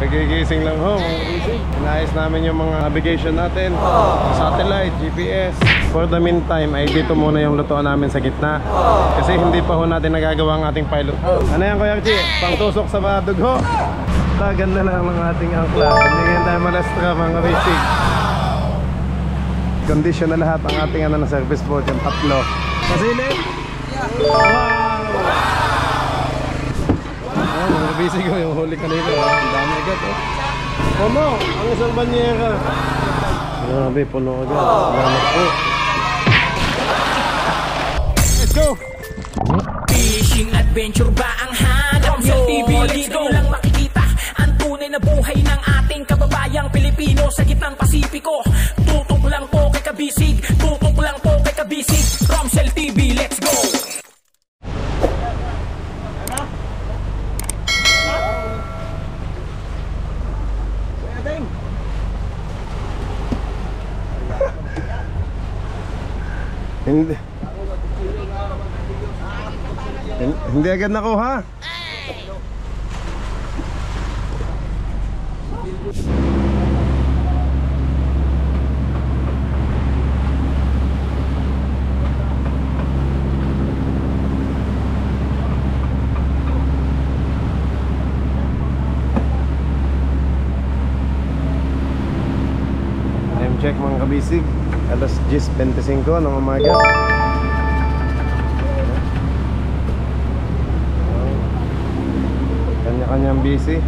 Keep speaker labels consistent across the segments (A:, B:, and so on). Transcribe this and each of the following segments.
A: Nagigising lang ho, mga kabisig. Inaayos namin yung mga navigation natin, satellite, GPS. For the meantime ay dito muna yung lutuan namin sa gitna, kasi hindi pa ho natin nagagawa ang ating pilot. Ano yan Kuya Archie? Pangtusok sa badog ho. Ganda lang ng ating angkla. Hindi ngayon tayo malastra mga kabisig. Condition na lahat ang ating na service boat, yung tatlo. Masilip? Wow! Mga kabisig ho, yung huli kanina. Ang dami agad puno, ang isang banyera. Grabe, puno agad. Salamat po. Let's go!
B: Fishing adventure ba ang hanap nyo? TV, dito lang makikita ang tunay na buhay ng ating kababayang Pilipino sa gitnang Pasipiko. Tutok lang po kay kabisig, tutok lang po kay kabisig. Romsel TV, let's go!
A: Hindi agad nakuha. Time check mga kabisig, alas 10:25 ng umaga. Kanya-kanyang busy.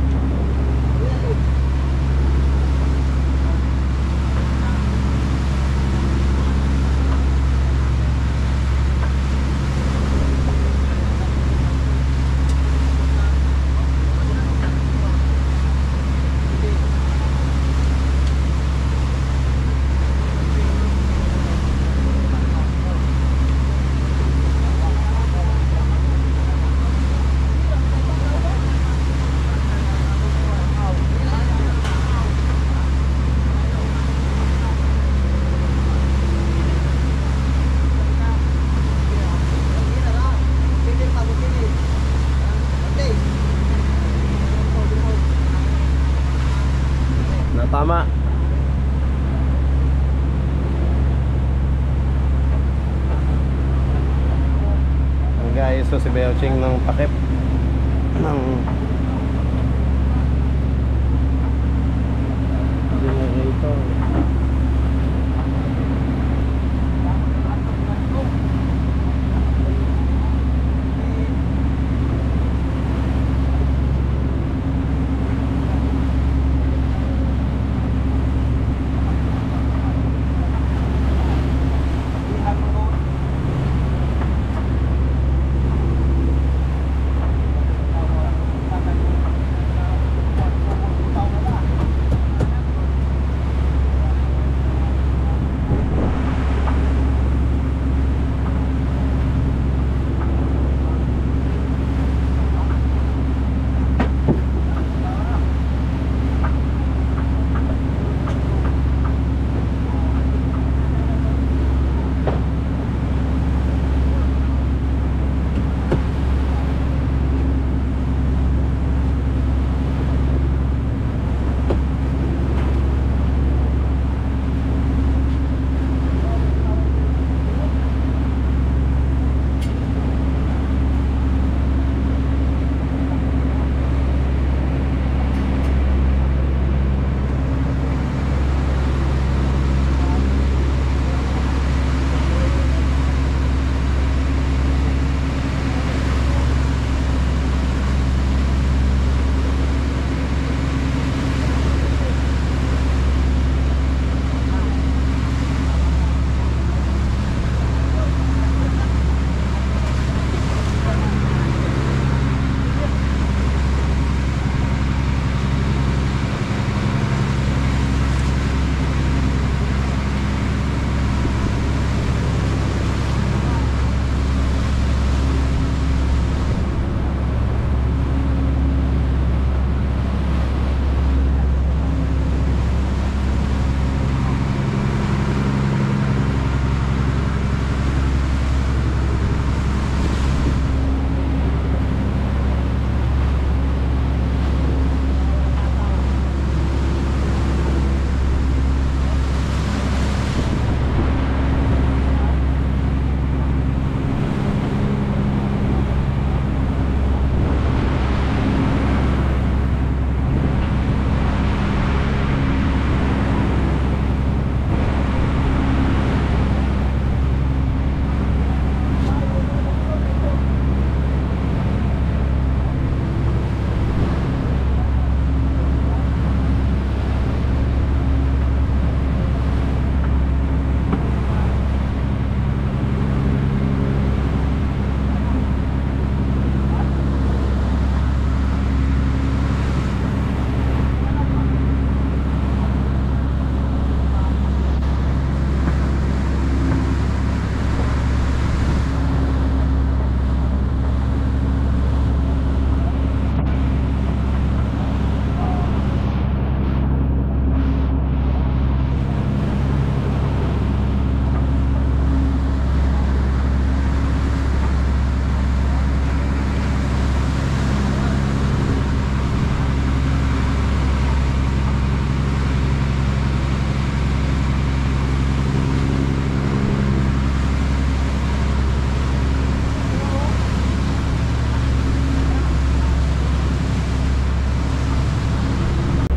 A: Tama. Guys, so si Belching ng takip ng generator.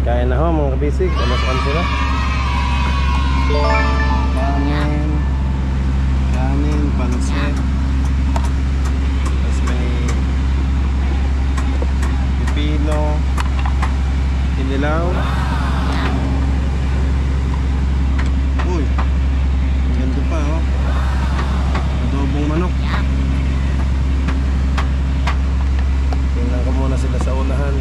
A: Kaya na ho mga kabisig. Kamaskan sila. Kanin. Kanin, pansit. Tapos may pipino. Inilaw. Uy. Ganda pa oh. Adobong manok. Tingnan ko muna sila sa unahan.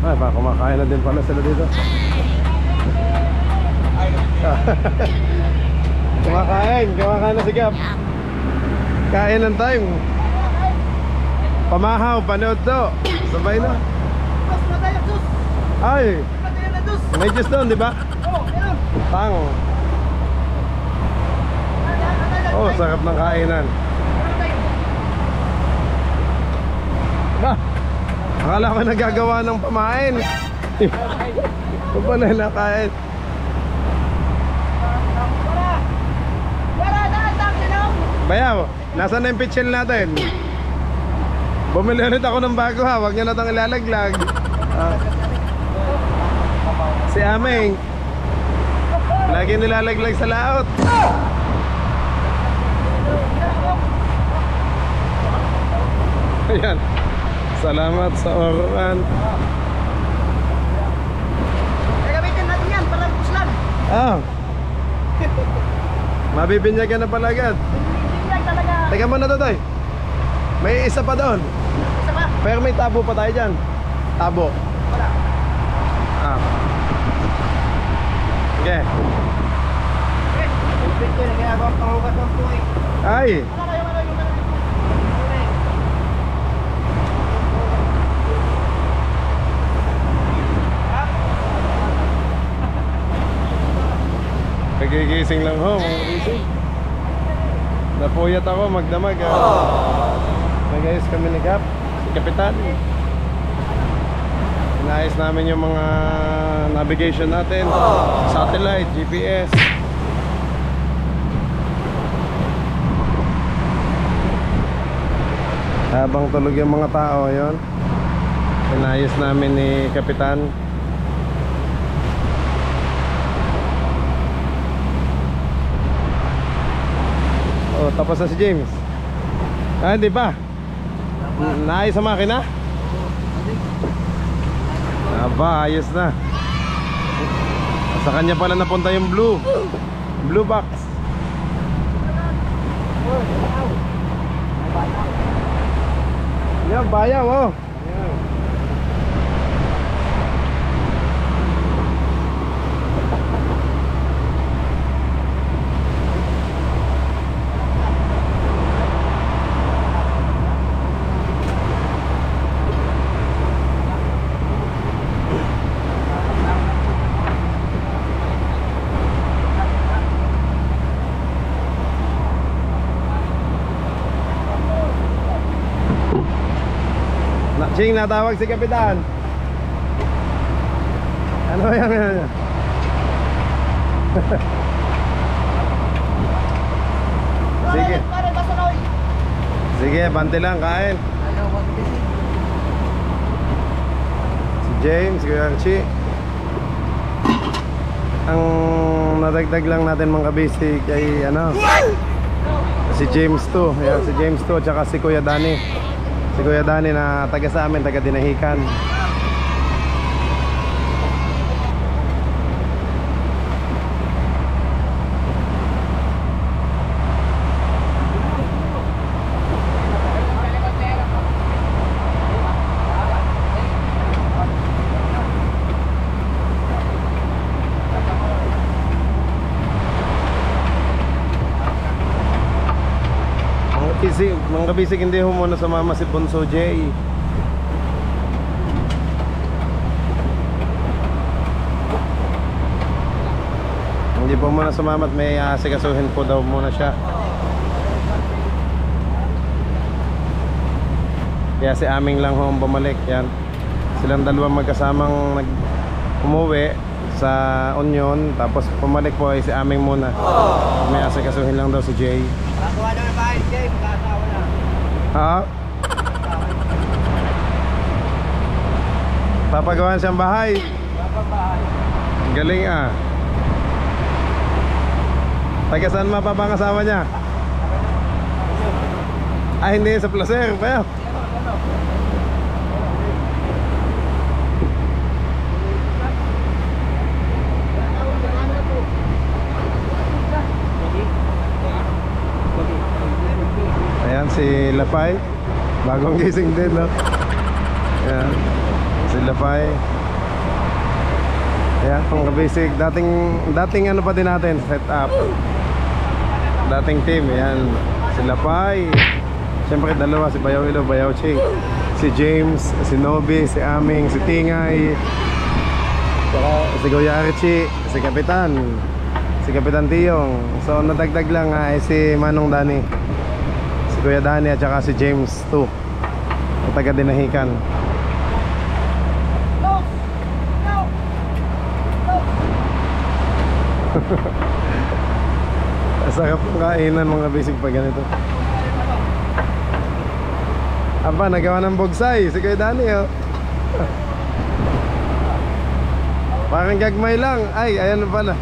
A: Ay, pa kumakain na din pala sila dito. Kumakain na si Gap. Kain ng time. Pamahaw, panood to. Sabay na. Ay, may juice doon, di ba? Tang. Oh, sarap ng kainan. Bah, akala ko nagagawa ng pamain. Ito pala nakain. Bayaw, nasaan na yung pitchel natin? Bumili ulit ako ng bago ha, huwag nyo na itong ilalaglag. Si Ameng lagi nilalaglag sa laot. Ayan, salamat sa oran.
C: Gagamitin natin yan para puslan.
A: Mabibinyagan na pala agad.
C: Binyag talaga.
A: Teka muna to, Toy. May isa pa doon.
C: Isa pa?
A: Pero may tabo pa tayo dyan. Tabo.
C: Wala.
A: Okay.
C: Ipit ko na ginagawa ang pangugat ng tuwi.
A: Ay,
C: Wala kayo yung
A: nagigising lang ho, mga gising. Napuyat ako magdamag. Nag-ayos kami ni Gap, si Kapitan. Inayos namin yung mga navigation natin, satellite, GPS. Habang tulog yung mga tao, yun, inayos namin ni Kapitan. Oh, tapos na si James. Hindi pa. Naayos sa makina? Aba, ayos na. Sa kanya pala napunta yung blue box. Yan, bayaw oh. Ching, natawag si Kapitan. Ano yan? Sige. Sige, bante lang, kain. Si James, Kuya Archie. Ang nadagdag lang natin mga kabisig ay ano, si James 2. Ayan, si James 2 at saka si Kuya Danny. Si Kuya Danny na taga sa amin, taga Dinahican. Mga kabisig, hindi ho muna sumama si Bonso J. Hindi po muna sumama at may asikasuhin po daw muna siya. Kaya si Aming lang ho ang bumalik. Yan, silang dalawang magkasamang umuwi sa Union. Tapos pumalik po ay si Aming muna. May asikasuhin lang daw si Jay.
C: Kakawa daw na bahay, James. Kakawa na.
A: Ha? Papagawan siyang bahay. Galing ah. Taga saan mapapangasawa niya? Ah, hindi sa Placer. Well. Ayan si Lapay. Bagong gising din, no? Ayan si Lapay. Ayan, mga kabisig. Dating ano pa din natin, set up. Dating team. Ayan si Lapay. Siyempre dalawa, si Bayaw Ilo, Bayaw Ching. Si James, si Nobi, si Aming, si Tingay, saka si Kuya Archie, si Kapitan, si Kapitan Tiyong. So nadagdag lang ay si Manong Dani, si Kuya Dani at saka si James 2, taga Dinahican. Sarap ng kainan mga bisig pag ganito. Aba, nagawa ng bogsay si Kuya Dani, oh. Parang gagmay lang. Ay, ayan na pala.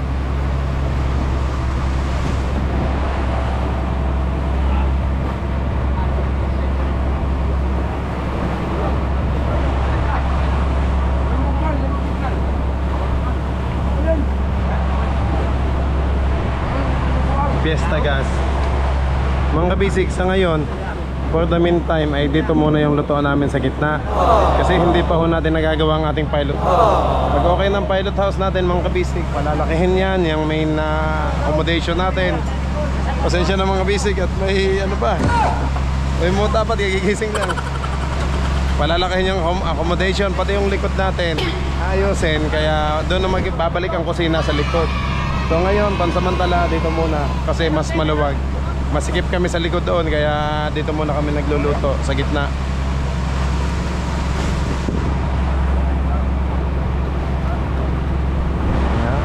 A: Fiesta gas. Mga kabisig, sa ngayon, for the meantime ay dito muna yung lutuan namin sa gitna. Kasi hindi pa ho natin nagagawa ang ating pilot. Pag okay ng pilot house natin mga kabisig, palalakihin yan, yung main accommodation natin. Pasensya na mga kabisig at may ano pa, may muta pa, gigising lang. Palalakihin yung home accommodation, pati yung likod natin ayusin, kaya doon na babalik ang kusina sa likod. So ngayon, pansamantala dito muna kasi mas maluwag. Masikip kami sa likod doon, kaya dito muna kami nagluluto sa gitna. Ayan.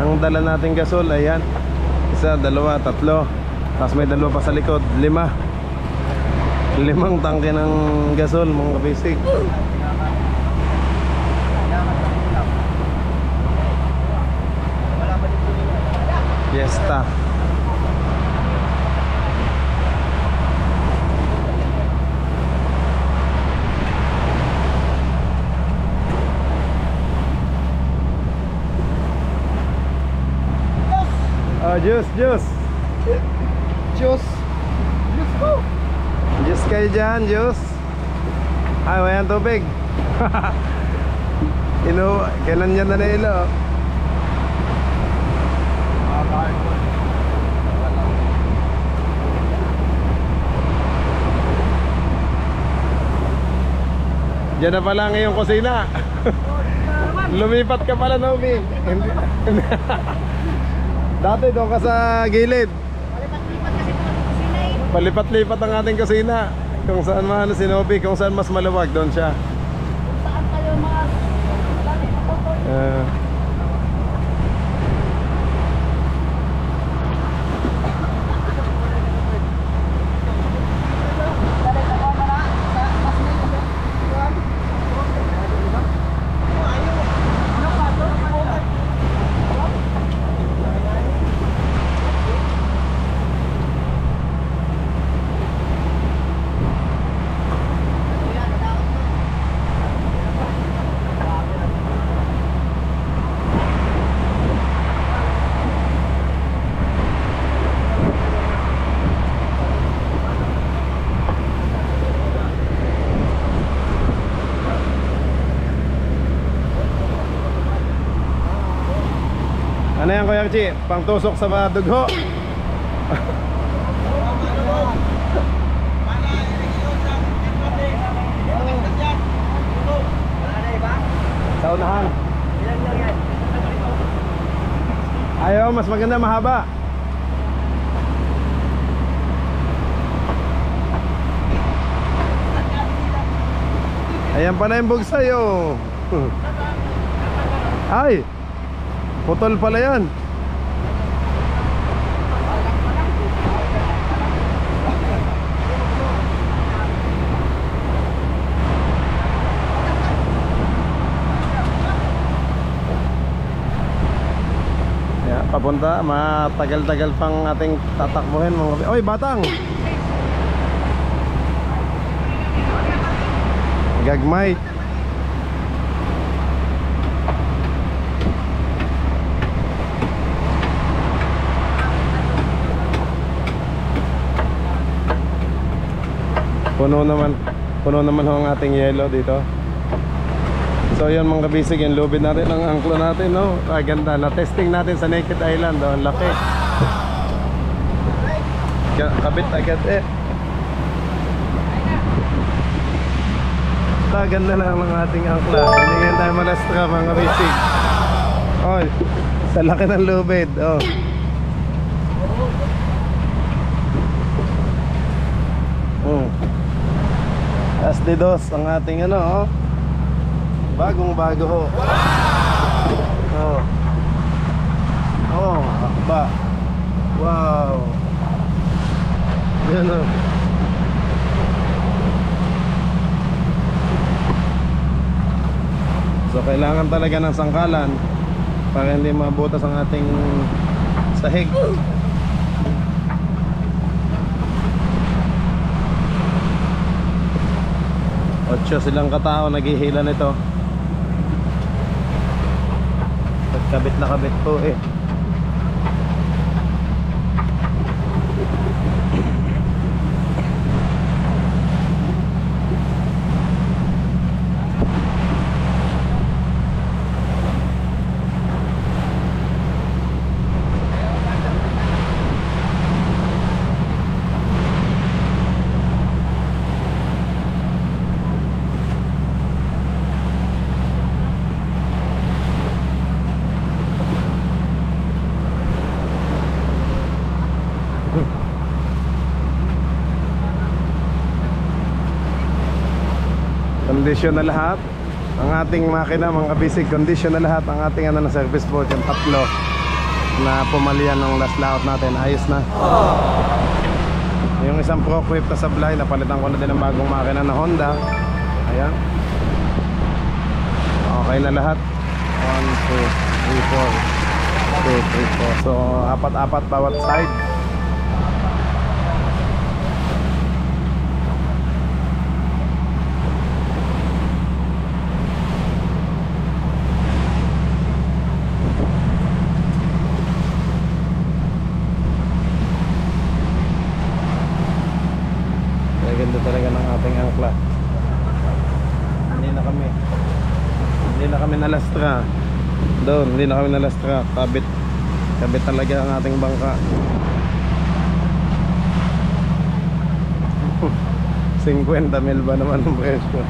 A: Ang dala nating gasol, ayan. Isa, dalawa, tatlo. Tapos may dalawa pa sa likod, 5. 5 tangke ng gasol mga kabisig. Fiesta. Oh, juice. Juice kayo dyan, juice. Ay, wayan tubig. Kailan yan na ilo. Diyan na pala ngayong kusina. Lumipat ka pala, Nobi. Dati doon ka sa gilid. Palipat-lipat ang ating kusina. Kung saan man si Nobi, kung saan mas maluwag, doon siya.
C: Saan kayo mga
A: Archie, pangtusok sa mga dugho. Sa unahan. Ayaw, mas maganda mahaba. Ayan pala yung bugsay oh. Ay, putol pala yan. Papunta, matagal-tagal pang ating tatakbuhin mga. Oy, batang! Gagmay. Puno naman ang ating yelo dito. So yun mga kabisig, yung lubid natin, ang angklo natin, no? Ganda, na-testing natin sa Naked Island, oh, ang laki. Kabit agad eh. Ganda lang ng ating angkla. Hindi nga tayo malastra mga kabisig. Oh, sa laki ng lubid, oh. As de dos ang ating ano, oh. Bagong bago ho. Oh. Oh, akba. Wow. Yan oh. So kailangan talaga ng sangkalan para hindi mabutas ang ating sahig. 8 silang katao naghihila nito. Kabit na kabit po eh. Kondisyon na lahat ang ating makina mga kabisig. Kondisyon na lahat ang ating ano, na service boat. Yung tatlo na pumalian ng last layout natin, ayos na. Yung isang ProQuip na sablay, napalitan ko na din ng bagong makina na Honda. Ayan, okay na lahat. 1, 2, 3, 4 2, 3, 4. So apat-apat bawat side. Ganda talaga ng ating angkla. Hindi na kami nalastra doon, hindi na kami nalastra. Kabit talaga ang ating bangka. 50 mil ba naman ang presyo?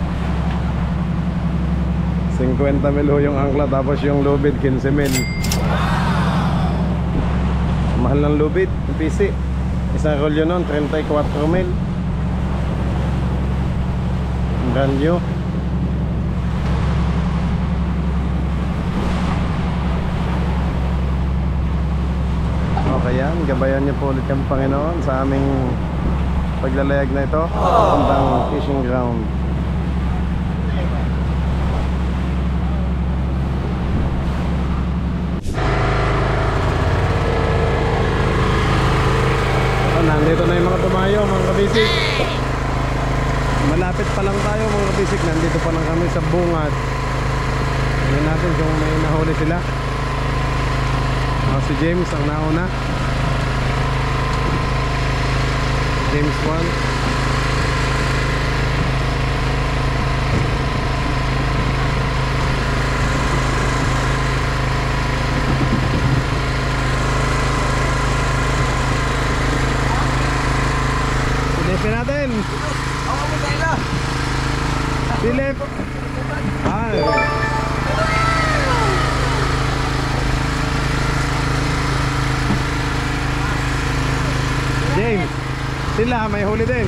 A: 50 mil ho yung angkla, tapos yung lubid 15 mil. Mahal ng lubid, PC. Isang rolyo nun 34 mil. Brand new. Okay yan, gabayan niyo po ulit kami Panginoon sa aming paglalayag na ito papuntang fishing ground. Nandito na yung mga tumayo mga kabisig. Malapit pa lang tayo mga kabisig. Nandito pa lang kami sa bungad. Tingnan natin kung may nahuli sila. Si James ang nauna. James 1. Silip. Ay. James, sila may huli din.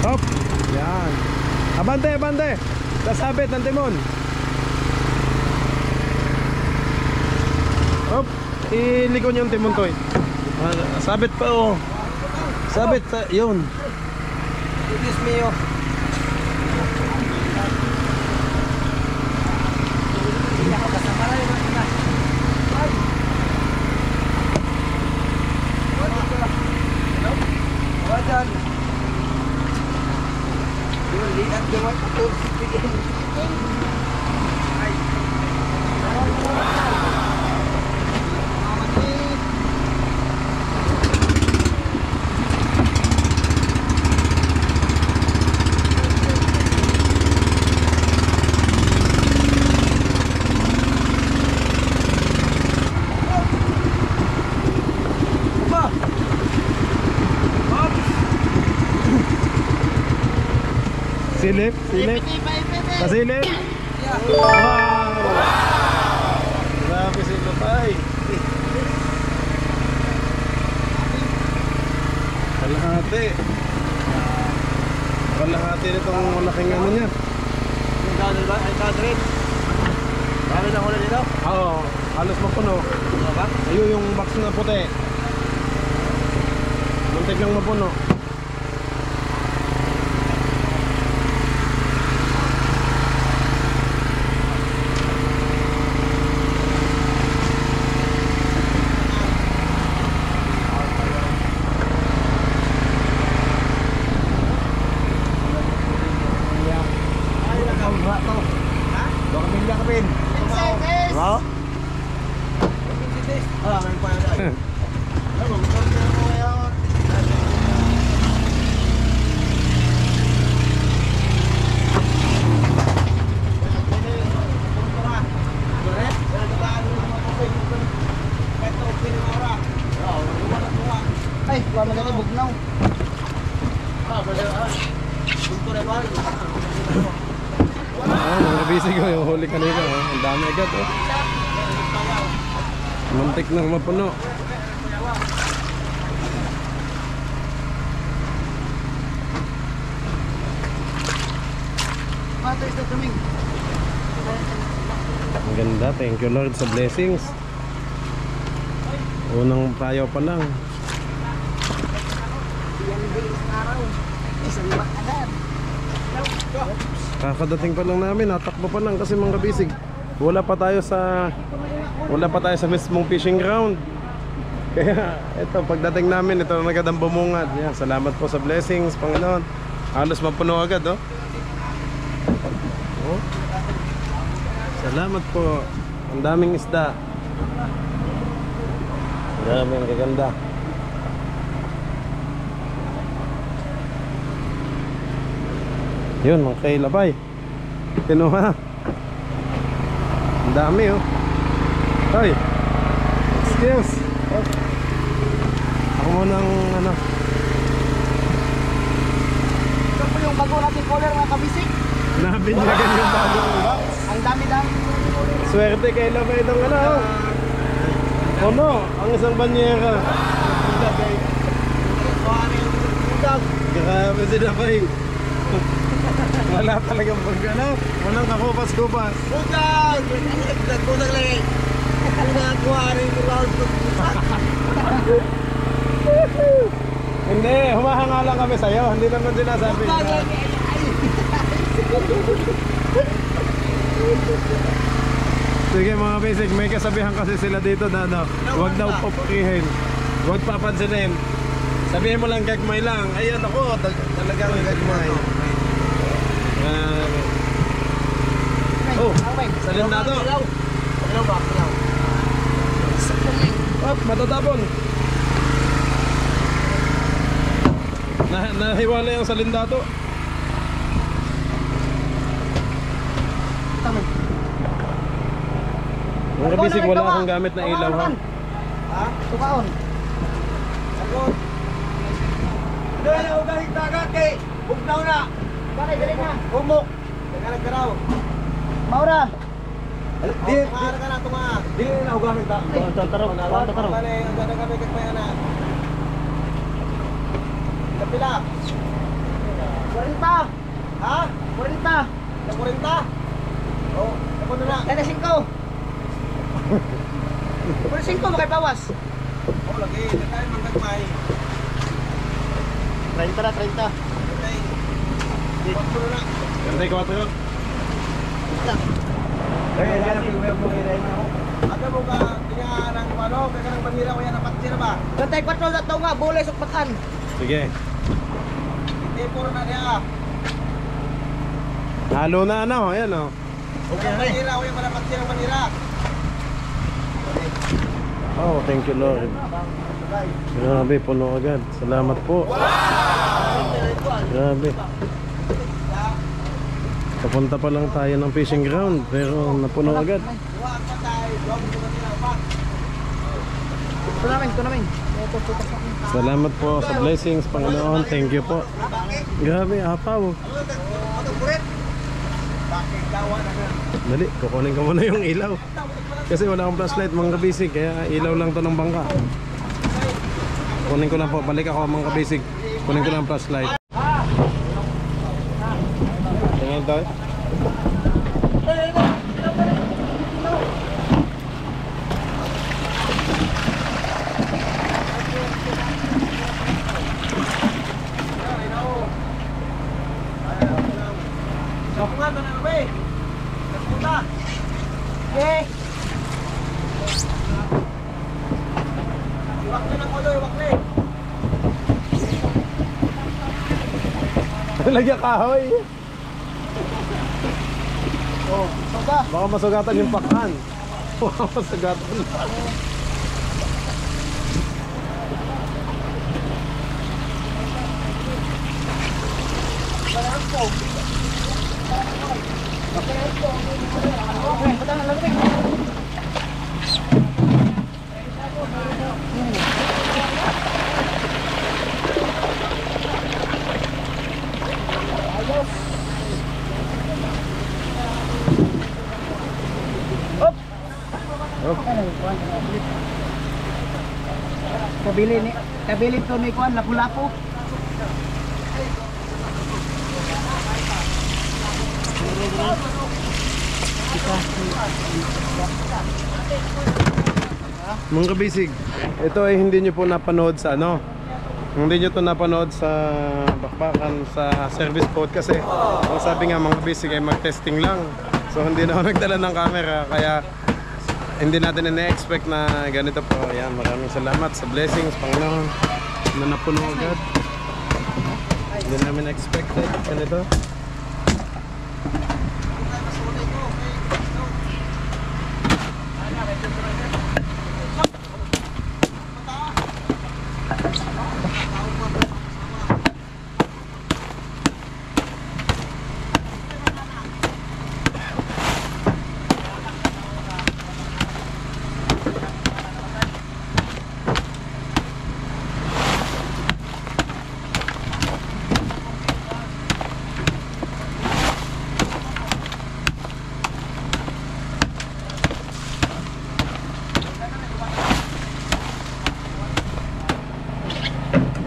A: Hop, yan. Abante, abante. Kasabit ng timon. Hop, iliko niyo yung timon to eh. Sabit pa oh. Sabit pa, yun.
C: Excuse me, oh.
A: Silip, silip. Pasilip. Wow. Grabe si Lupay. Kalahati. Kalahati nitong malaking ano niya.
C: Yung gano'n ba? Ay, kadrin. Kami na hula dito?
A: Oo, halos mapuno.
C: Ano ba?
A: Ayun yung box na puti. Muntik lang mapuno.
C: Wow. Ah, may pa yan. Ay, wala na ito bugnaw.
A: Mga busy ko yung huli kanina oh. Ang dami agad oh. Muntik nang mapuno. Ang ganda, thank you Lord sa blessings. Unang payaw pa lang. Kakadating pa lang namin, natakbo pa lang kasi mga bisig. Wala pa tayo sa mismong fishing ground. Kaya ito, pagdating namin, ito na agad ang bumungad. Yan, salamat po sa blessings, Panginoon. Halos mapuno agad, oh. Oh. Salamat po. Ang daming isda. Grabe, ang gaganda. Yun, mga kailabay. Kinuha. Ang dami, oh. Hoy. Excuse. Oh. Ako munang ano.
C: Ito po yung bago natin collar mga kabisik.
A: Nabinyagan yung bagong box.
C: Ang dami-dami.
A: Swerte kay Labay itong ano. Ono, ang isang banyera. Grabe si Labay. Wala talagang pagkano. Walang kakupas-kupas.
C: Bukan! Bukan lagi. Nakakuha rin yung round of
A: Hindi, humahanga lang kami sa'yo. Hindi naman sinasabi na. Sige mga basic, may kasabihan kasi sila dito na ano, huwag daw papakihin, huwag papansinin. Sabihin mo lang gagmay lang. Ayun ako, talagang gagmay. Oh, salin na to. Hop, matatapon. Nahiwala yung salindado. Mga kabisig, wala akong gamit na ilaw ha.
C: Ha? Tukaon. Sagot. Doon na ugaling dagat kay. Bugnaw na.
D: Bakit dali na?
C: Humok. Nagkaraw.
D: Maura.
C: Di mahal ka na tunga. Di na ugaling dagat.
D: Taro.
C: Bale, ang ganda kami kagmaya na. Kapila.
D: 40.
C: Ha?
D: 40.
C: Sa 40? Oh, ako na na.
D: Kada 5. Pero 5 makibawas.
C: Oh, lagi. Nagkain mang kagmay.
D: 30 na, 30.
C: Okay. Ako na na.
A: Gantay ko ato yun.
C: Aga mo ka, tinga ng ano, kaya ng panira ko yan, napatsira ba?
D: Kantay 4 na ito nga, bules o patan.
A: Sige.
C: Hindi, puro na niya.
A: Halo na ano, ayan o.
C: Okay, panira ko yan, napatsira ng panira.
A: Oh, thank you Lord. Grabe, puno agad. Salamat po. Grabe. Papunta pa lang tayo ng fishing ground, pero napuno agad.
C: Huwag pa tayo, huwag mo na pa.
D: Ito namin.
A: Salamat po sa blessings, Panginoon. Thank you po. Grabe, apaw.
C: Atong kurit. Bakit gawa na na?
A: Dali, kukunin ko muna yung ilaw. Kasi wala akong flashlight, mga kabisig. Kaya ilaw lang to ng bangka. Kunin ko lang po, balik ako mga kabisig. Kunin ko lang ang flashlight. Tingnan tayo.
C: Sapungan na na ba eh? Sapunta.
D: Okay.
C: Iwak na ng ulo, iwak na eh.
A: Lagyan kahoy.
D: Oh, soga.
A: Baka masugatan yung pakan. Baka masugatan.
D: Okay, patang na lang. Kabili to ni Kuan lapu-lapu.
A: Mga kabisig, ito ay hindi nyo po napanood sa ano. Hindi nyo to napanood sa bakbakan sa service boat kasi ang sabi nga mga kabisig ay mag-testing lang. So hindi na ako nagdala ng camera kaya hindi natin ina-expect na ganito po. Ayan, maraming salamat sa blessings, Panginoon, na napuno agad. Hindi namin expected ganito.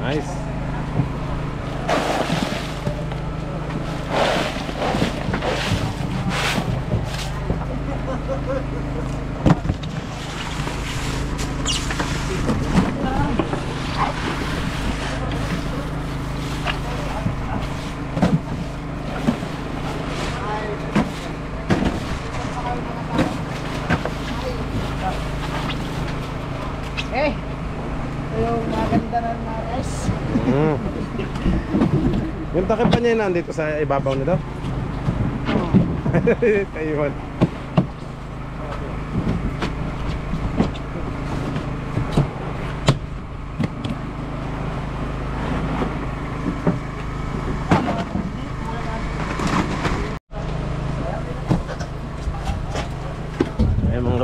A: Nice.
D: Eh. Ito yung maganda na guys.
A: Yung takip pa niya nandito sa ibabaw nito. Ayun.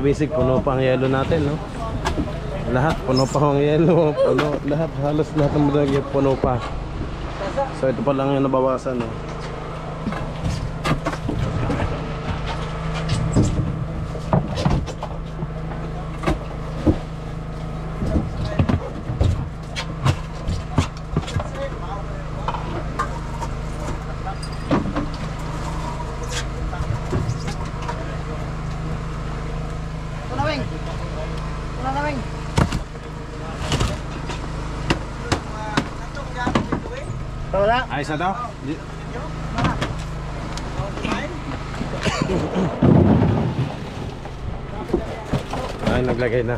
A: kabisig, puno pa ang yelo natin, no? Lahat, puno pa ang yelo. Puno, lahat, halos lahat ng mga puno pa. So ito pa lang yung nabawasan, no?
D: Wala.
A: Ayos na daw? Ay, naglagay na.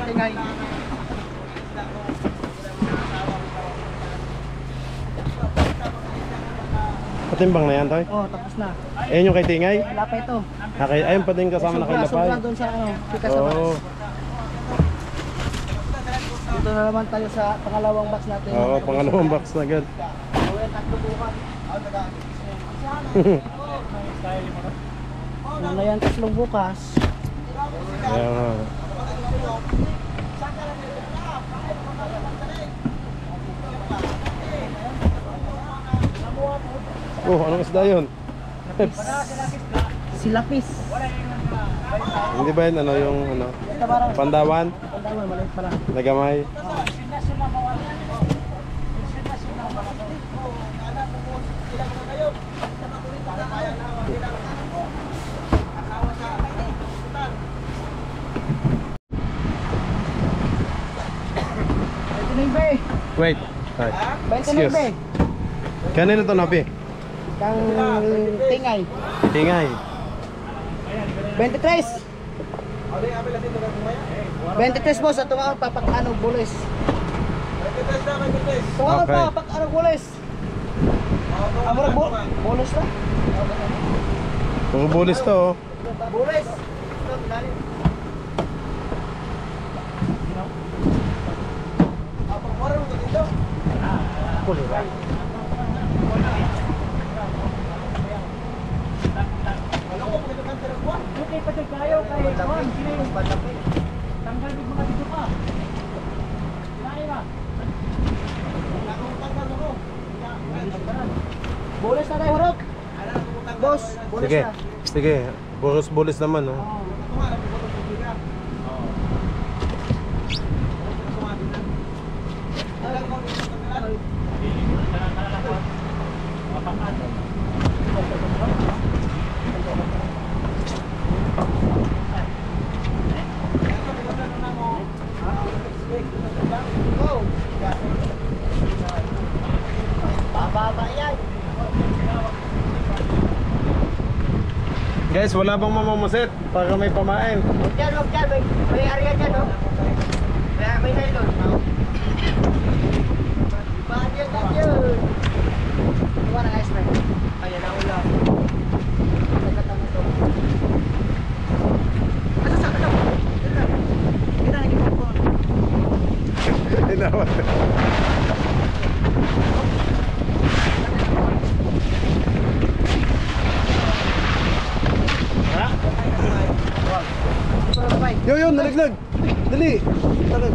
D: Tingay.
A: Patimbang na yan, Toy?
D: Oh, tapos na.
A: Ayan yung kay Tingay?
D: Wala pa ito.
A: Okay, ayun pa din kasama na kay Lapay.
D: Sobra doon sa ano, pika sa box.
A: Oo,
D: Dito na naman tayo sa pangalawang box natin.
A: oo, pangalawang box na agad.
D: Tatlo bukas. Ano na yan, tatlong bukas.
A: Ayan nga. Oh, anong isda yun?
D: Silapis.
A: Hindi ba yun ano yung ano?
D: Ito parang
A: Pandawan?
D: pandawan, maliit pala.
A: Nagamay?
D: Ito na yung bay.
A: Wait. Ay.
D: 29 bay.
A: Kanino to, Napi?
D: Kang tingay.
A: Tingay.
D: 23. 23 boss, ito nga papakano bulis. 23 na, 23. Ito nga
A: Okay.
D: papakano bulis. Amara bulis na.
A: Puro bulis to, oh.
D: Bulis. Bulis ba? Okay, pati kayo kay Juan. Tanggal din mga dito pa. Kinain na. Bulis na tayo, Hurok. Boss, bulis
A: Sige,
D: na.
A: sige. Puros bulis naman, oh.
D: Bababa yan.
A: Guys, wala bang mamamusit para may pamain?
D: Huwag dyan. May area dyan, no? Kaya may nylon. Ibaan yan yun. Iwa na guys, man. Ayan na ulam. Nagkatama ito. Asa sa akin? Ito na, nagkipon.
A: Inawat. Yo, nalaglag. Dali. Talag.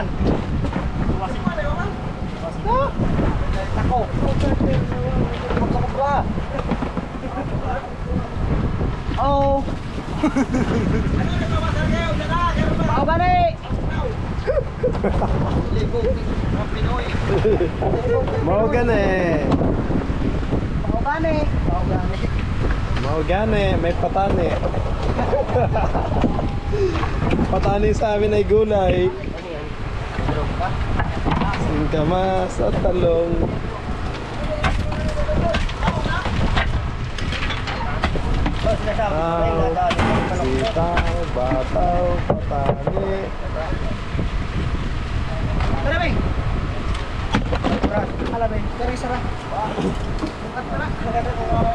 D: man. Ako. Magkakabra. Oh. Ako ba ni?
A: Mau gani. Mau gani, may patani. Patani sa amin ay gulay. Singkamas at talong. Sitaw, bataw, patani.
D: Tara, Beng. Hala, Beng. Tara, isa ra.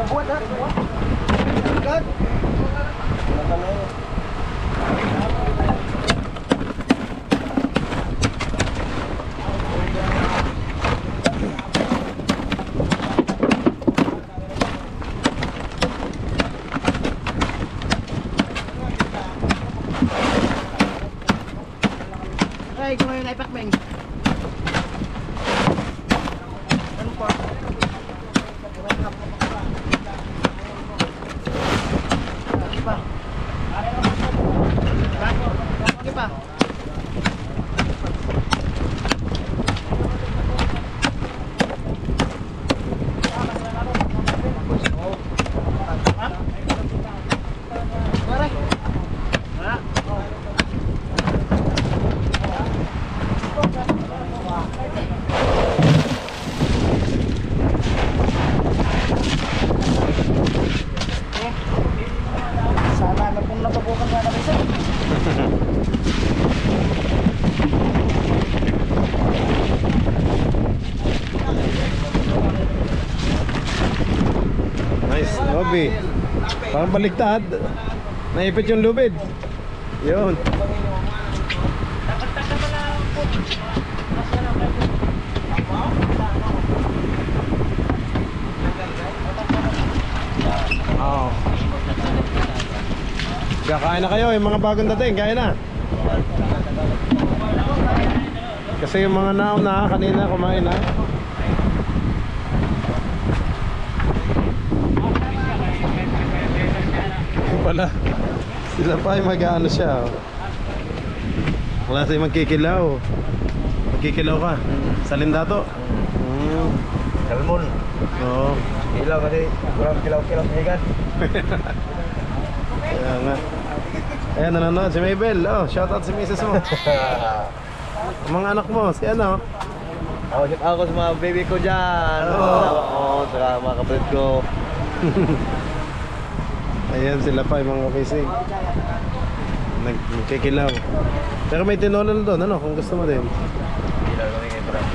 D: Buat, ha? Buat. Ay, kumain na ipak, Beng. Ano pa? Lagi pa. Lagi pa. Mare. Sana na kung napabukan ka na isa.
A: Nice, Obi. Parang baliktad. Naipit yung lubid. Yun. Oh. Kaya na kayo, yung mga bagong dating, kaya na. Kasi yung mga nauna kanina kumain na. Pala, sila pa ay mag-ano siya. Wala sa'yo magkikilaw. Magkikilaw ka. Sa Lindato.
C: Salmon.
A: Oo.
C: Kilaw kasi kurang kilaw-kilaw sa higan.
A: Kaya nga. Ayan, nanonood si Mabel. Oh, shoutout si Mrs. mo. Mga anak mo, si ano?
C: Ako sa mga baby ko dyan. Oo, saka mga kapatid ko.
A: Ayan, sila pa yung mga kisig. Nagkikilaw. Pero may tinola na doon, ano? Kung gusto mo din.
C: Kilaw kami kayo para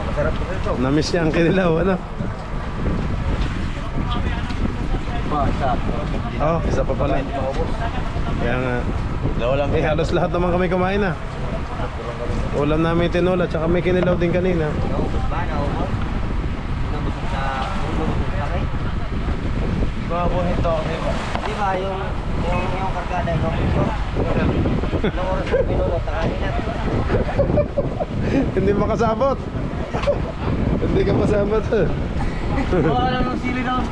C: masarap po ito.
A: Namiss niya ang kinilaw, ano? Oh, isa pa pala. Kaya nga. Eh, halos lahat naman kami kumain na. Ulam namin yung tinola, tsaka may kinilaw din kanina.
C: Di ba yung kargada yung ito? Ilang oras na pinulot na kanina.
A: Hindi makasabot. Hindi ka masabot.
C: Wala lang ng sili doon.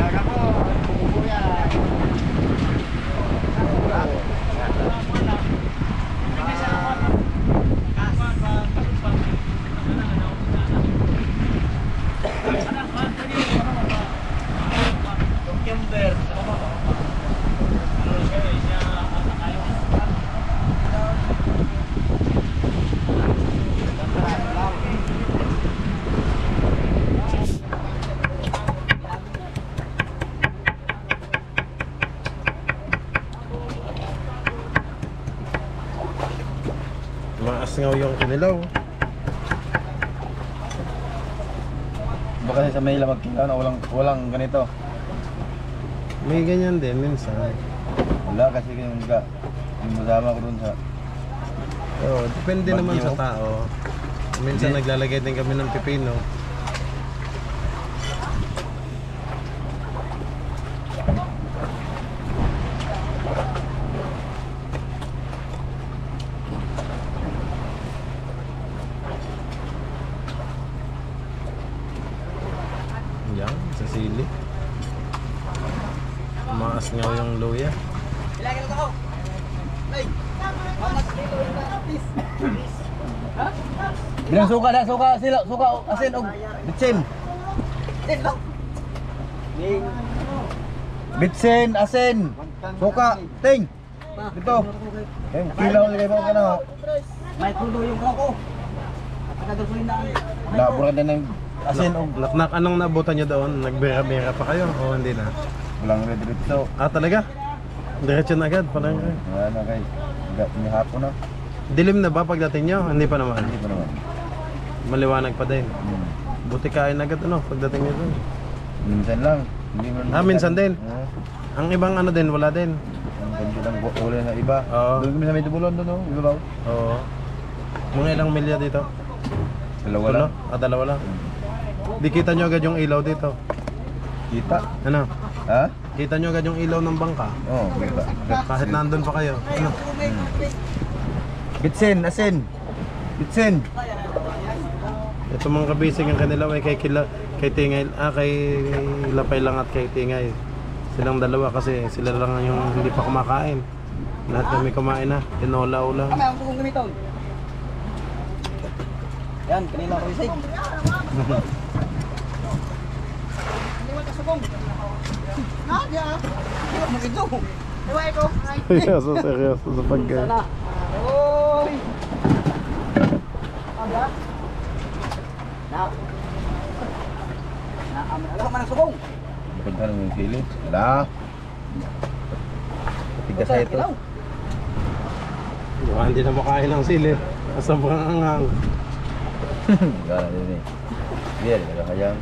C: Kaka po, kuya.
A: Maasngaw yung kinilaw.
C: Baka sa Manila magkilaw na walang ganito.
A: May ganyan din minsan.
C: Wala kasi yung masama ko dun sa
A: Oh, depende naman sa tao. Minsan naglalagay din kami ng pipino. sili. Maas nga yung luya.
D: Ilagay lang ako. Ay!
C: Bilang suka dah, suka sila, suka asin og bitsin. Bitsin, asin, suka, ting. Dito. Kilaw lagi mo kana.
D: May kulo yung ako. At nagagawin na.
C: Labura din ng asin og
A: Naknak, anong nabutan nyo doon? Nagbera-bera pa kayo o hindi na?
C: ulang red dito.
A: Ah, talaga? Diretso na agad? Parang,
C: Ano kay ni hapon na.
A: dilim na ba pagdating nyo? Hindi pa naman.
C: Hindi pa naman.
A: Maliwanag pa din. Buti kain agad ano pagdating nyo doon.
C: Minsan lang. Hindi mo.
A: Ah, minsan din?
C: Oo.
A: Ang ibang ano din, wala din.
C: Ang ganti lang wala na iba.
A: Oo.
C: Doon kami sa may tubulon doon, no? Ibabaw.
A: Oo. Mga ilang milya dito?
C: Dalawa
A: Tulo?
C: lang.
A: Ah, dalawa lang. Di kita nyo agad yung ilaw dito.
C: Kita.
A: Ano?
C: Ha?
A: Kita nyo agad yung ilaw ng bangka.
C: Oo, kita.
A: Kahit nandun pa kayo. Ano?
C: Bitsin, asin. Bitsin.
A: Ito mga kabisig ang kanila ay kay Tingay, kay Lapay lang at kay Tingay. Silang dalawa kasi sila lang yung hindi pa kumakain. Lahat kami kumain na. Tinola ulam.
D: Kami ang kung gamiton. Yan, kanina ko isig. Hindi mo kasubong. Ha, diya. Hindi mo magito. Ewa ko.
A: Seryoso, seryoso sa pagkain.
D: Sana. Oy. Ada. Na. Na, alam man ang subong.
C: Punta naman yung sili. Wala. Tiga sa ito.
A: Diba, hindi na makain ng sili. Sobrang anghang.
C: Gala din eh. Biar, ada kayang.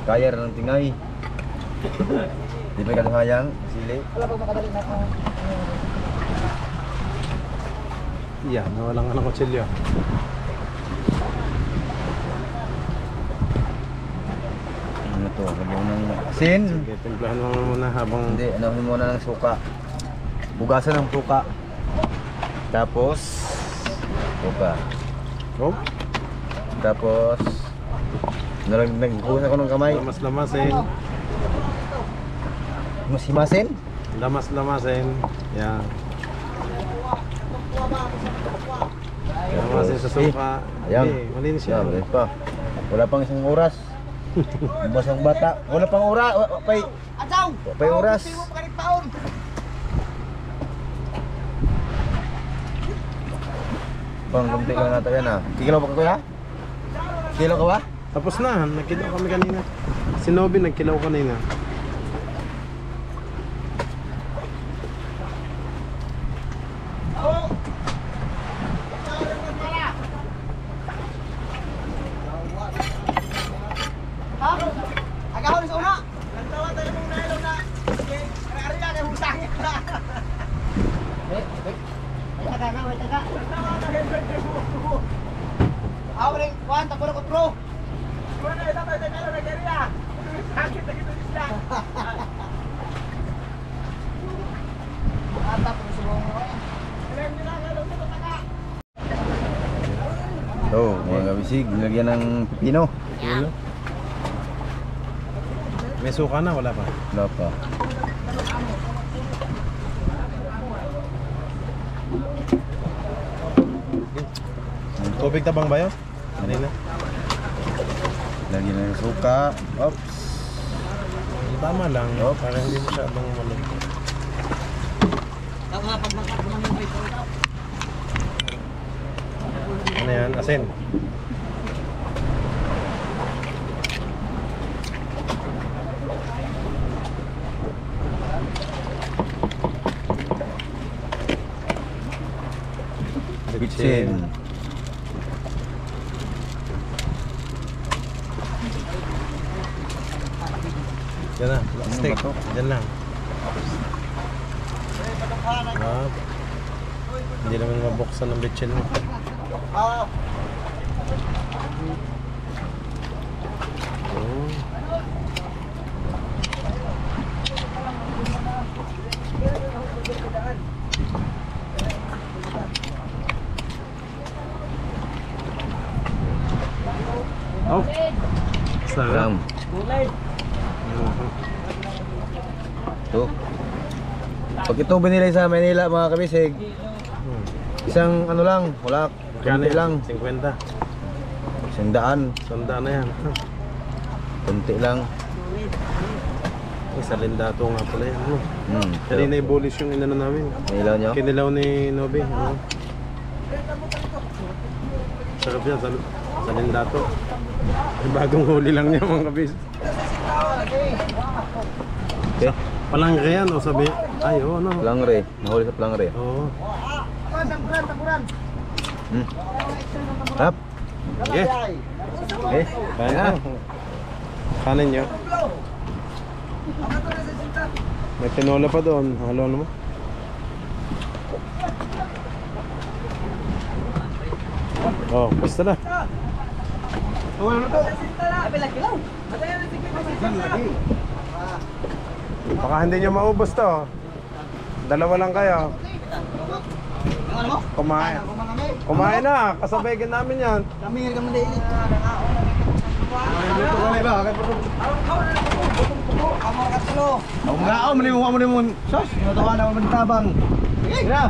C: Kaya rin ng tingay. Di pa kadahayang sili.
D: Wala pa makadali na ako.
A: Yan, nawalan ka ng kutsilyo.
C: Ano to? Lagyan mo ng asin.
A: Sige, timplahan mo muna habang...
C: Hindi, anahin mo na ng suka. Bugasan ng suka. Tapos suka.
A: Oh,
C: Tapos naghuhos ako ng kamay.
A: lamas-lamasin.
C: Masimasin.
A: Lamas-lamasin. Yan. Lamasin sa suka.
C: Ayan.
A: Okay, malinis
C: Yeah,
A: yan.
C: malinis pa. Wala pang isang oras. Basang bata. Wala pang oras. Pay.
D: Adsaw.
C: Pay oras.
D: Hindi mo pa taon.
C: Pang gumti lang natin yan ah. Kikilaw ba ka kuya? Kikilaw ka ba?
A: Tapos na, nagkilaw kami kanina. Si Nobi nagkilaw kanina.
D: Ha? Agahon sa una. Lantawa tayo mong nailong na. Ari-ari na yung husangin na. May taga na, may taga. Ako rin, kuhan, tapos ako pro. Kuhan na, ito tayo tayo na kaya. Sakit na gito isla. Atap, gusto mo. Alam nyo na, galong sa taga.
C: So, mga kabisig, nilagyan ng pipino.
A: Ano? May suka na, wala pa.
C: Wala pa.
A: Tubig tabang ba yun? Kanina.
C: Lagyan ng suka. Oops.
A: Tama lang, para hindi masyadong malungkot.
D: Ako nga, pag magkakulang yung ito.
A: Ano yan? Asin.
C: Bitsin.
A: Yan na, plastic.
C: Ano ba to?
A: Yan lang. Ah, hindi naman mabuksan ng bitchin mo.
D: Ah,
A: Oh.
C: Ito. Pag ito binili sa Manila mga kabisig, isang ano lang, wala,
A: Kano
C: kunti lang.
A: 50.
C: 100.
A: Sanda na yan.
C: Kunti lang.
A: Sa lindato nga pala yan. No? Kanina i-bullish yung inano namin.
C: Manilaw nyo?
A: Kinilaw ni Nobe. No? Sarap yan sa lindato. Bagong huli lang niya mga kabis.
C: Okay.
A: Palangre yan o sabi. Ay oo no.
C: Plangre. Nahuli sa plangre.
A: Oo.
C: Tap.
A: Okay.
C: Okay.
A: Kaya na. Kanin nyo. May tinola pa doon. Halo mo. Oh, basta na. Baka hindi nyo maubos to. Dalawa lang kayo. Kumain. Kumain na. Kasabay namin yan.
D: Kami nga naman dahil.
C: Ako nga, mo sos. Natawa na mo tabang. Ira.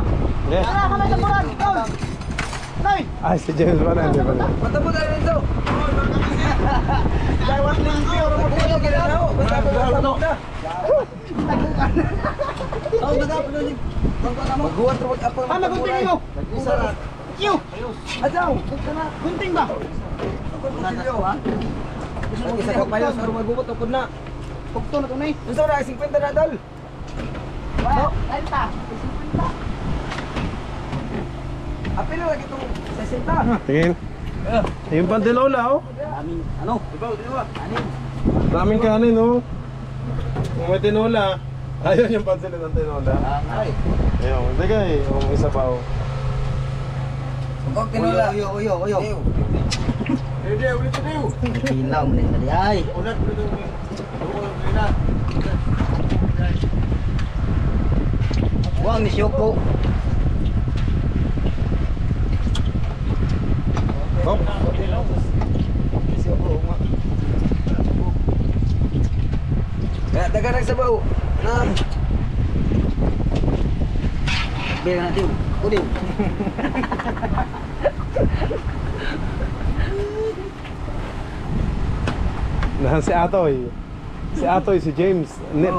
A: Okay.
D: Tara, kamay sa buran. Nay!
A: Ay, si James pa na. Di ba na?
D: Matabo tayo nito. Dawat lang pure mo tayo ginano. Basta ano na. Oh, nagapon ni. Maghuwat ra apa. Ano gunting mo? Isa ra. Yo. Adaw. Gunting ba? Gunting ha. Isa ka pa yun, maghuwat upod na. Pugto na tunay. Unsa ra 50 na dal? Wow, 30. Apil lagi itong 60.
A: Tingin. Yung pantilola, oh.
D: Aming ano? Anin.
A: Daming kanin, oh. Kung may tinola, ayun yung pansilin ng tinola.
D: Ay.
A: Ayun, digay. Yung isa pa, oh.
D: Huwag tinula. Uyo. Hilaw mo na tali ay. Huwag ni Syoko.
A: Oh.
D: Kaya dagan nagsabaw. Na. Bilang natin. Udin.
A: Si Atoy. Si Atoy, si James.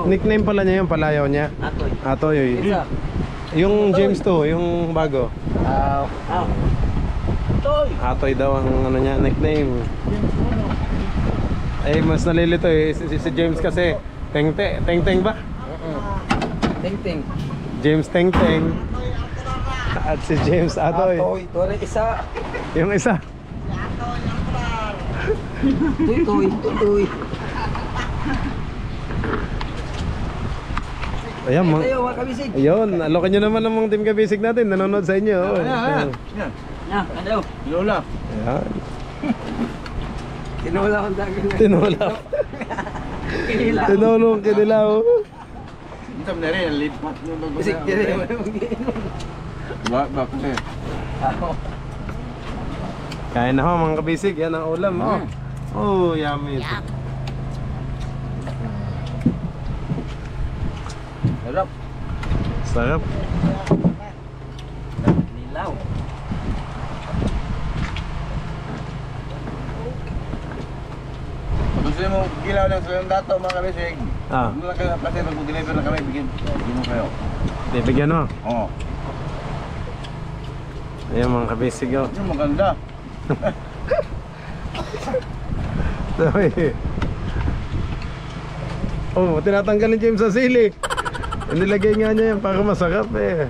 A: Nickname pala niya yung palayaw niya.
D: Atoy.
A: Atoy.
D: Isa.
A: Yung James to, yung bago.
D: Atoy.
A: Atoy daw ang ano niya, nickname. Eh, mas nalilito eh. Si James kasi, Teng-Teng ba?
D: Ting.
A: James Teng-Teng. At si James Atoy.
D: Ito rin isa.
A: Yung isa.
D: Tuy.
A: Ayan,
D: Tayo mga kabisig.
A: ayun, alokan nyo naman ng mga team kabisig natin. Nanonood sa inyo. Oh. Ayan.
D: Na, ano?
C: Lola.
A: Ayan.
D: Tinula akong dagin na.
A: Tinola. Tinulong kinilaw.
C: Itam na rin, lipat nyo.
D: Bisig din rin.
C: Bak na.
A: Kain na ho mga kabisig. Yan ang ulam. Oh, oh yummy.
C: Sarap.
A: Sarap.
D: Nilaw.
C: Gusto mo gilaw lang sa dato mga kabisig.
A: Ah,
C: Ano lang kayo kasi mag-deliver na kami, bigyan mo kayo.
A: bibigyan mo.
C: Oo.
A: Ayan mga kabisig. Oh.
C: Yung maganda.
A: Oh, tinatanggal ni James sa sili. Nilagay nga niya yan para masarap eh.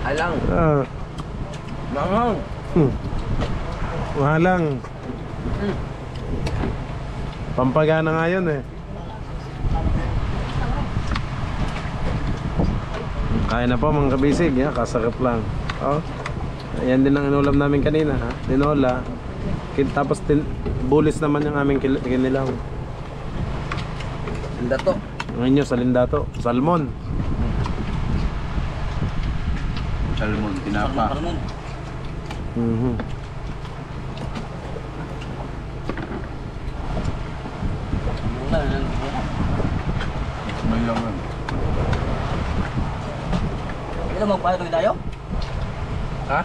D: Alang.
A: Ah.
C: Langaw.
A: Mahalang. Pampagana nga yun eh. Kaya na po mga kabisig, ya, kasarap lang. Oh. Ayan din ang inulam namin kanina, ha? Tinola. Tapos bulis naman yung aming kinilaw.
D: Dato.
A: Ang inyo sa lindato, salmon.
C: Salmon, tinapa.
A: Mhm.
C: May laman.
D: Ito magpayo tuloy tayo?
C: Ha?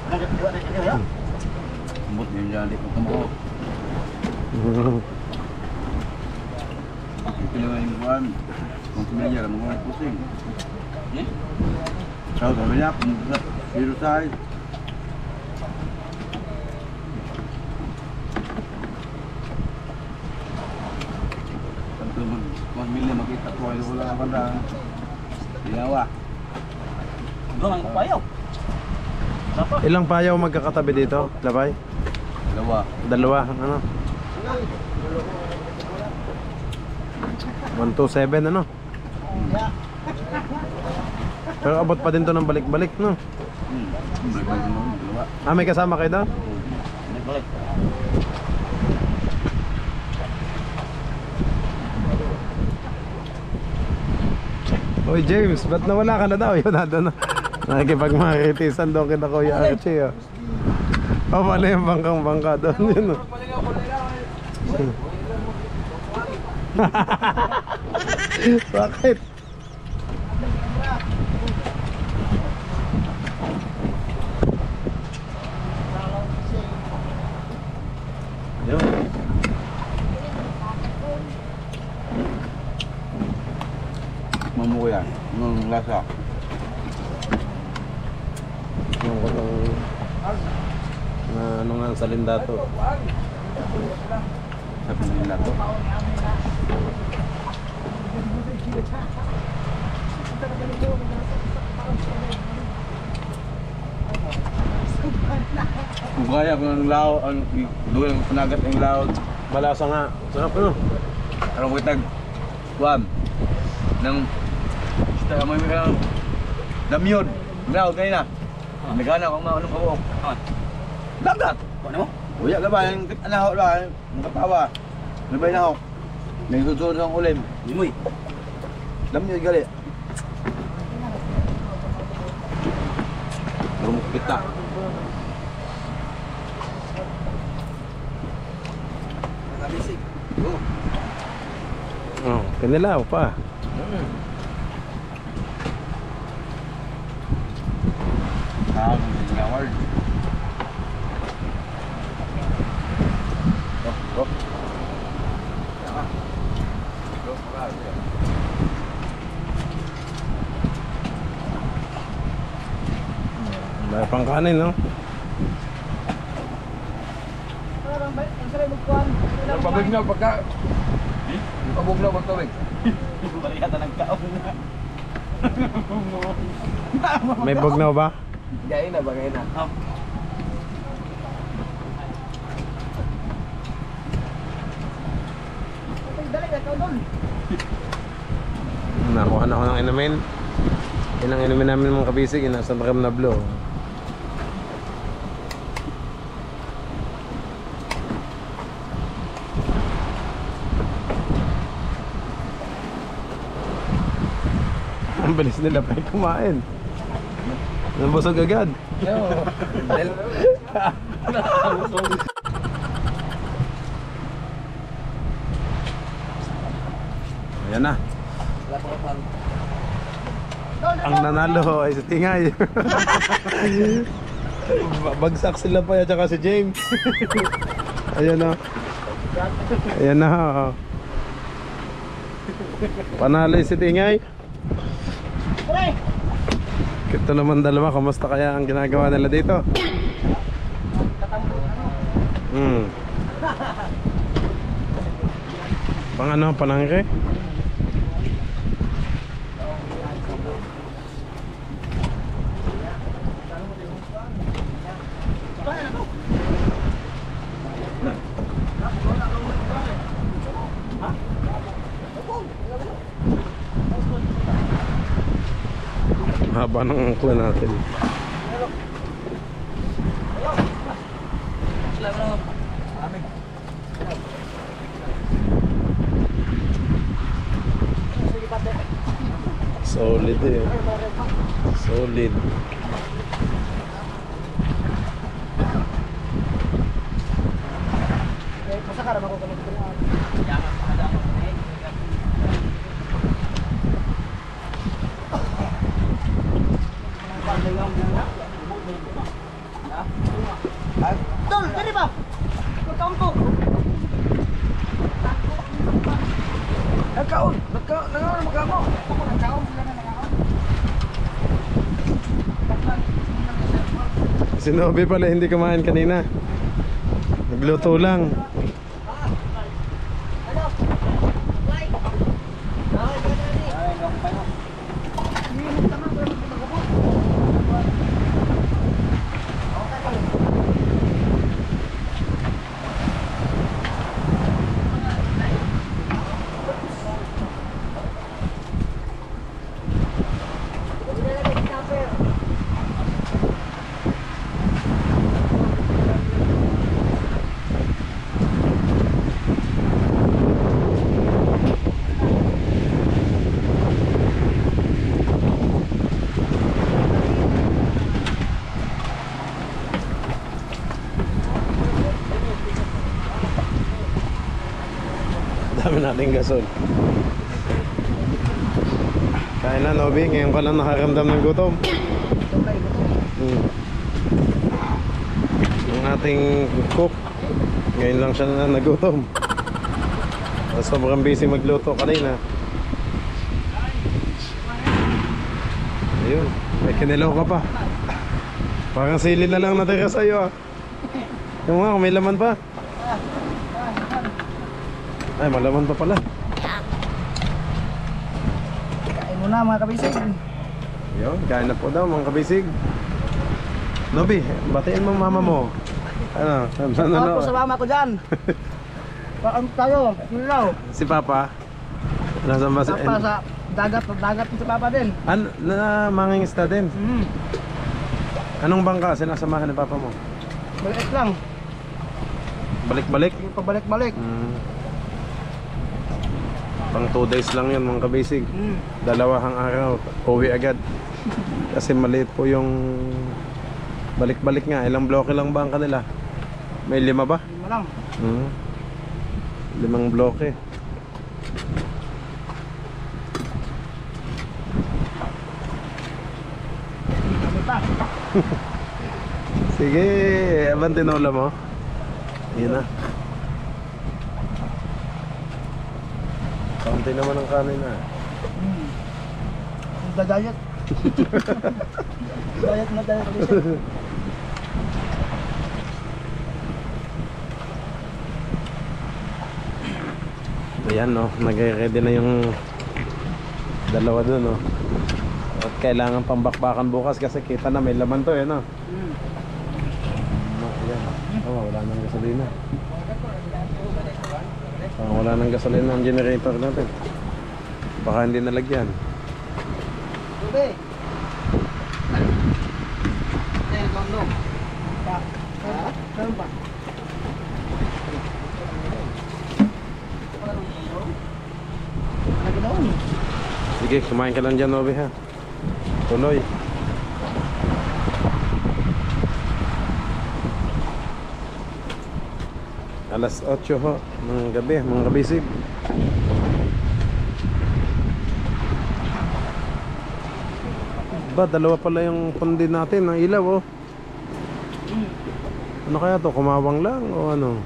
D: Nagkakita tayo?
C: Mut yun dyan, di ko tamo. Ito naman yung buwan. Kung pamilya, mga pusing. Sao sabi niya, zero size. Tentu pamilya makita ko ay wala banda. Diyawa.
D: Doon ang payo.
A: Ilang payaw magkakatabi dito, Labay?
C: Dalawa.
A: Dalawa, ano? 127, ano? Pero abot pa din to ng balik-balik, no?
C: Balik-balik naman, dalawa.
A: Ah, may kasama kayo daw?
D: Balik.
A: Oy James, ba't nawala ka na daw? Yun na doon. Nakikipagmaritisan daw kita Kuya Archie. Oh. Oh, paano yung bangkang-bangka doon? Yun, oh. Bakit? Yun.
C: Tikman mo ko yan. Anong lasa?
A: Yung kutong ano nga sa lindato.
C: Sa pinila to. Kung kaya ko ng lao, doon ang panagat ng lao.
A: Malasa nga. Sarap, ano?
C: Anong kitag? Wam. Nang basta may mga damyon. Lao kayo na. Nagana kung anong kabuok. Dagat.
D: Ano mo?
C: Uya ka ba? Ang anaho ba? Ang katawa. Nabay na ako. May susunod ng ulim.
D: Limoy.
C: Damyon gali. Rumok kita.
D: Nakabisig.
A: Oh, kanilaw pa.
C: Ngaward. Oh.
A: May pang kanin, no?
C: Pabignaw pagka. Pabugnaw pagtawig.
D: Bariyata ng kaon na.
A: May bugnaw ba?
C: Gaya na, bagay na.
A: Nakuha na ako ng inumin. Yan ang inumin namin mga kabisig. Yung nasa Ram na Blue. Ang bilis nila pa kumain. Nabusog agad. Ayan na. Ang nanalo ay si Tingay. Bagsak sila pa at saka si James. Ayan na. Ayan na. Panalo si Tingay. Ito naman dalawa, kamusta kaya ang ginagawa nila dito? Pang ano, panangke? Haba ng angkla natin. Solid eh. Solid. Si Nobby pala hindi kumain kanina. Nagluto lang. Dami nating gasol. Kain na, Nobby. Ngayon ka lang nakaramdam ng gutom. Yung ating cook, ngayon lang siya na nagutom. Sobrang busy magluto kanina. Ayun, may kinilaw ka pa. Parang sili na lang natira sa'yo ah. Yung nga, may laman pa. Ay, malaman pa pala.
D: Kain mo na mga kabisig.
A: Yun, kain na po daw mga kabisig. Nobby, batiin mo mama mo. Ano?
D: Ako sa mama ko dyan. Paano tayo? Nilaw.
A: Si Papa? Nasaan ba si...
D: Papa sa dagat si Papa din.
A: Na mangingisda din?
D: Hmm.
A: Anong bangka sinasamahan ni Papa mo?
D: Balik lang.
A: Balik-balik?
D: Hindi pa balik-balik.
A: Pang 2 days lang yun mga kabisig.
D: Hmm.
A: Dalawang araw, uwi agad. Kasi maliit po yung balik-balik nga. Ilang bloke lang ba ang kanila? May 5 ba?
D: Lima lang.
A: 5 bloke.
D: Kami pa.
A: Sige, abang tinola mo. Yun na. Kaunti naman ang kanin na.
D: Dadayat. Dayat na dayat kabisig.
A: Ayan no, nag-ready na yung dalawa dun no. At kailangan pambakbakan bukas kasi kita na may laman to no. Ayan. Oh, wala nang gasolina. Wala nang gasolina ang generator natin. Baka hindi nalagyan.
D: Tubig. Ayan, kondo. Pa. Saan pa? Nagdaon.
A: Sige, kumain ka lang dyan, Nobby ha. Tuloy. Alas 8 ho ng gabi, mga kabisig. Ba, dalawa pala yung pundi natin ng ilaw oh. Ano kaya to? Kumawang lang o ano?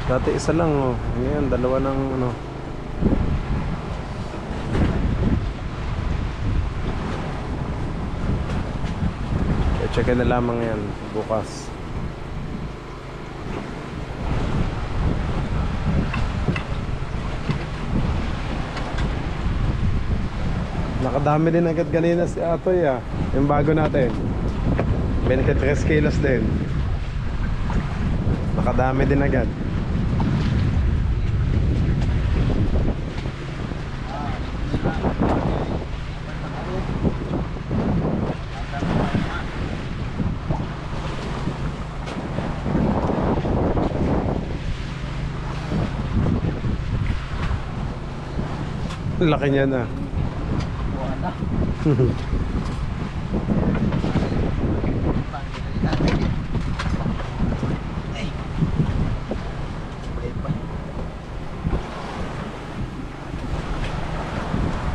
A: Dati isa lang oh. Ngayon, dalawa ng ano. Checkin na lamang yan bukas. Nakadami din agad kanina si Atoy ah. Yung bago natin 23 kilos din. Nakadami din agad. Laki niya na.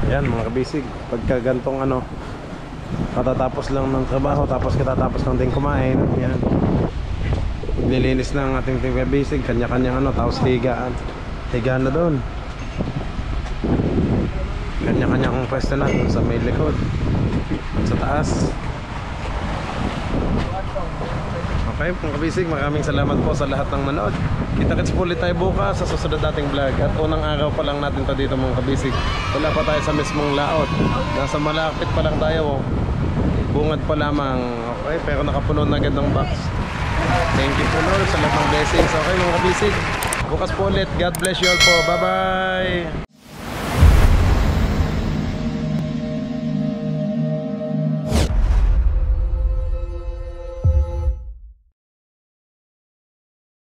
A: Yan mga kabisig, pagka gantong ano, katatapos lang ng trabaho tapos katatapos lang din kumain, yan. Nililinis na ang ating kabisig, kanya-kanyang ano, tapos higaan. Higaan na doon. Kanya-kanyang pwesto na dun sa may likod at sa taas. Okay, mga kabisig, maraming salamat po sa lahat ng manood. Kita-kits po ulit tayo bukas sa susunod nating vlog. At unang araw pa lang natin to dito mga kabisig. Wala pa tayo sa mismong laot. Nasa malapit pa lang tayo. Bungad pa lamang. Okay, pero nakapuno na agad ng box. Thank you po Lord sa lahat ng blessings. Okay mga kabisig, bukas po ulit. God bless you all po. Bye bye.